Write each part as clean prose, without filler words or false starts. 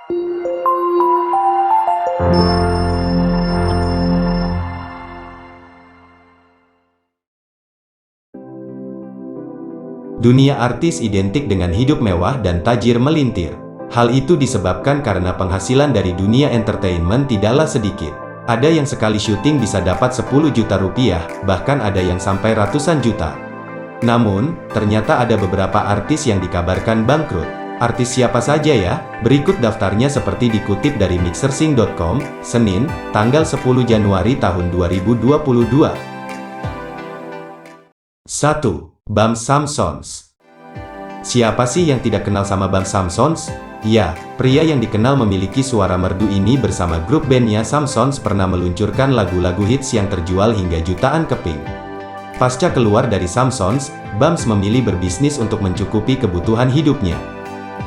Dunia artis identik dengan hidup mewah dan tajir melintir. Hal itu disebabkan karena penghasilan dari dunia entertainment tidaklah sedikit. Ada yang sekali syuting bisa dapat 10 juta rupiah, bahkan ada yang sampai ratusan juta. Namun, ternyata ada beberapa artis yang dikabarkan bangkrut. Artis siapa saja ya? Berikut daftarnya seperti dikutip dari Mixersing.com, Senin, tanggal 10 Januari tahun 2022. 1. Bams Samsons. Siapa sih yang tidak kenal sama Bams Samsons? Ya, pria yang dikenal memiliki suara merdu ini bersama grup bandnya Samsons pernah meluncurkan lagu-lagu hits yang terjual hingga jutaan keping. Pasca keluar dari Samsons, Bams memilih berbisnis untuk mencukupi kebutuhan hidupnya.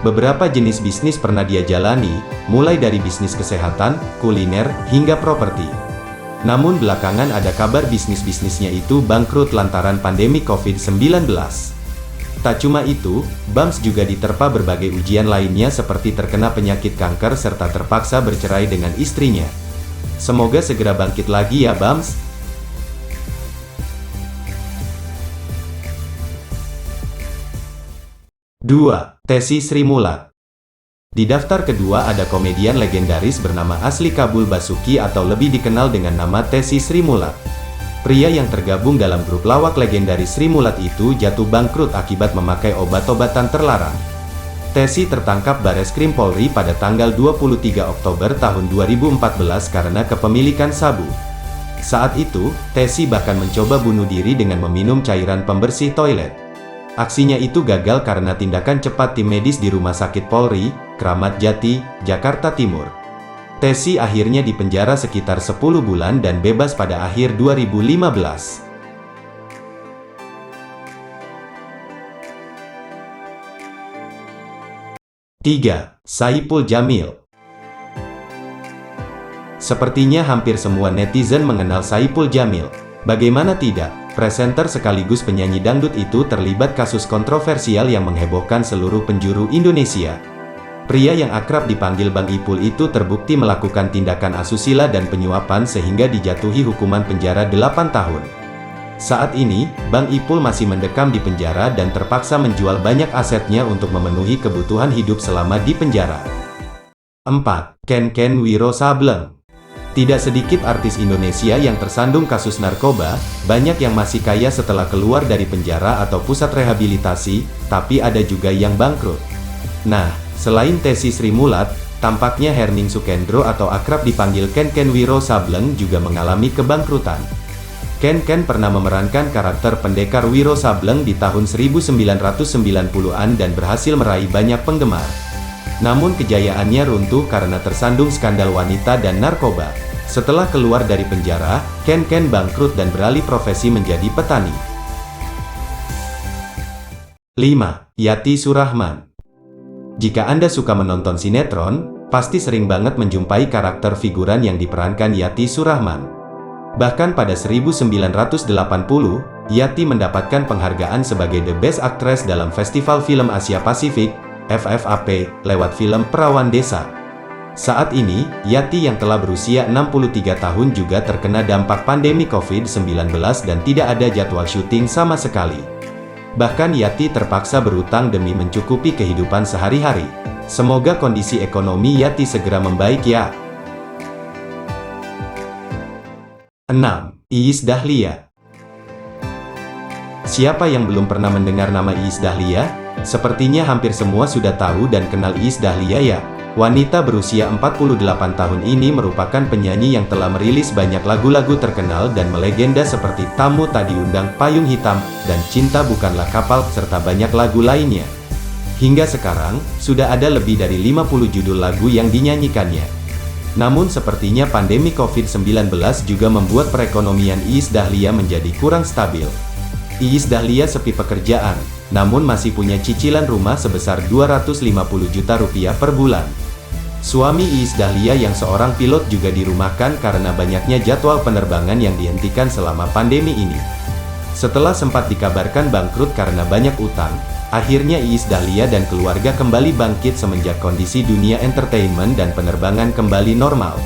Beberapa jenis bisnis pernah dia jalani, mulai dari bisnis kesehatan, kuliner, hingga properti. Namun belakangan ada kabar bisnis-bisnisnya itu bangkrut lantaran pandemi COVID-19. Tak cuma itu, Bams juga diterpa berbagai ujian lainnya seperti terkena penyakit kanker serta terpaksa bercerai dengan istrinya. Semoga segera bangkit lagi ya Bams. 2. Tessy Srimulat. Di daftar kedua ada komedian legendaris bernama Asli Kabul Basuki atau lebih dikenal dengan nama Tessy Srimulat. Pria yang tergabung dalam grup lawak legendaris Srimulat itu jatuh bangkrut akibat memakai obat-obatan terlarang. Tessy tertangkap Bareskrim Polri pada tanggal 23 Oktober tahun 2014 karena kepemilikan sabu. Saat itu, Tessy bahkan mencoba bunuh diri dengan meminum cairan pembersih toilet. Aksinya itu gagal karena tindakan cepat tim medis di Rumah Sakit Polri, Kramat Jati, Jakarta Timur. Tessy akhirnya dipenjara sekitar 10 bulan dan bebas pada akhir 2015. 3. Saipul Jamil. Sepertinya hampir semua netizen mengenal Saipul Jamil. Bagaimana tidak, presenter sekaligus penyanyi dangdut itu terlibat kasus kontroversial yang menghebohkan seluruh penjuru Indonesia. Pria yang akrab dipanggil Bang Ipul itu terbukti melakukan tindakan asusila dan penyuapan sehingga dijatuhi hukuman penjara 8 tahun. Saat ini, Bang Ipul masih mendekam di penjara dan terpaksa menjual banyak asetnya untuk memenuhi kebutuhan hidup selama di penjara. 4. Ken Wiro Sableng. Tidak sedikit artis Indonesia yang tersandung kasus narkoba, banyak yang masih kaya setelah keluar dari penjara atau pusat rehabilitasi, tapi ada juga yang bangkrut. Nah, selain Tessy Srimulat, tampaknya Herning Sukendro atau akrab dipanggil Ken Wiro Sableng juga mengalami kebangkrutan. Ken pernah memerankan karakter pendekar Wiro Sableng di tahun 1990-an dan berhasil meraih banyak penggemar. Namun kejayaannya runtuh karena tersandung skandal wanita dan narkoba. Setelah keluar dari penjara, Ken bangkrut dan beralih profesi menjadi petani. 5. Yati Surahman. Jika Anda suka menonton sinetron, pasti sering banget menjumpai karakter figuran yang diperankan Yati Surahman. Bahkan pada 1980, Yati mendapatkan penghargaan sebagai The Best Actress dalam Festival Film Asia Pasifik, FFAP, lewat film Perawan Desa. Saat ini, Yati yang telah berusia 63 tahun juga terkena dampak pandemi COVID-19 dan tidak ada jadwal syuting sama sekali. Bahkan Yati terpaksa berutang demi mencukupi kehidupan sehari-hari. Semoga kondisi ekonomi Yati segera membaik ya. 6. Iis Dahlia. Siapa yang belum pernah mendengar nama Iis Dahlia? Sepertinya hampir semua sudah tahu dan kenal Iis Dahlia ya. Wanita berusia 48 tahun ini merupakan penyanyi yang telah merilis banyak lagu-lagu terkenal dan melegenda seperti Tamu Tak Diundang, Payung Hitam, dan Cinta Bukanlah Kapal, serta banyak lagu lainnya. Hingga sekarang, sudah ada lebih dari 50 judul lagu yang dinyanyikannya. Namun sepertinya pandemi COVID-19 juga membuat perekonomian Iis Dahlia menjadi kurang stabil. Iis Dahlia sepi pekerjaan, namun masih punya cicilan rumah sebesar 250 juta rupiah per bulan. Suami Iis Dahlia yang seorang pilot juga dirumahkan karena banyaknya jadwal penerbangan yang dihentikan selama pandemi ini. Setelah sempat dikabarkan bangkrut karena banyak utang, akhirnya Iis Dahlia dan keluarga kembali bangkit semenjak kondisi dunia entertainment dan penerbangan kembali normal.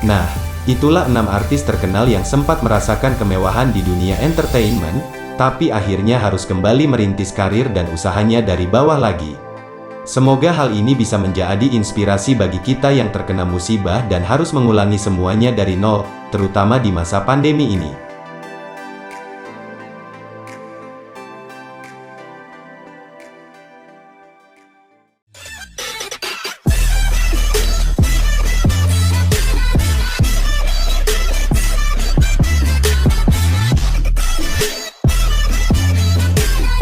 Nah, itulah 6 artis terkenal yang sempat merasakan kemewahan di dunia entertainment, tapi akhirnya harus kembali merintis karir dan usahanya dari bawah lagi. Semoga hal ini bisa menjadi inspirasi bagi kita yang terkena musibah dan harus mengulangi semuanya dari nol, terutama di masa pandemi ini.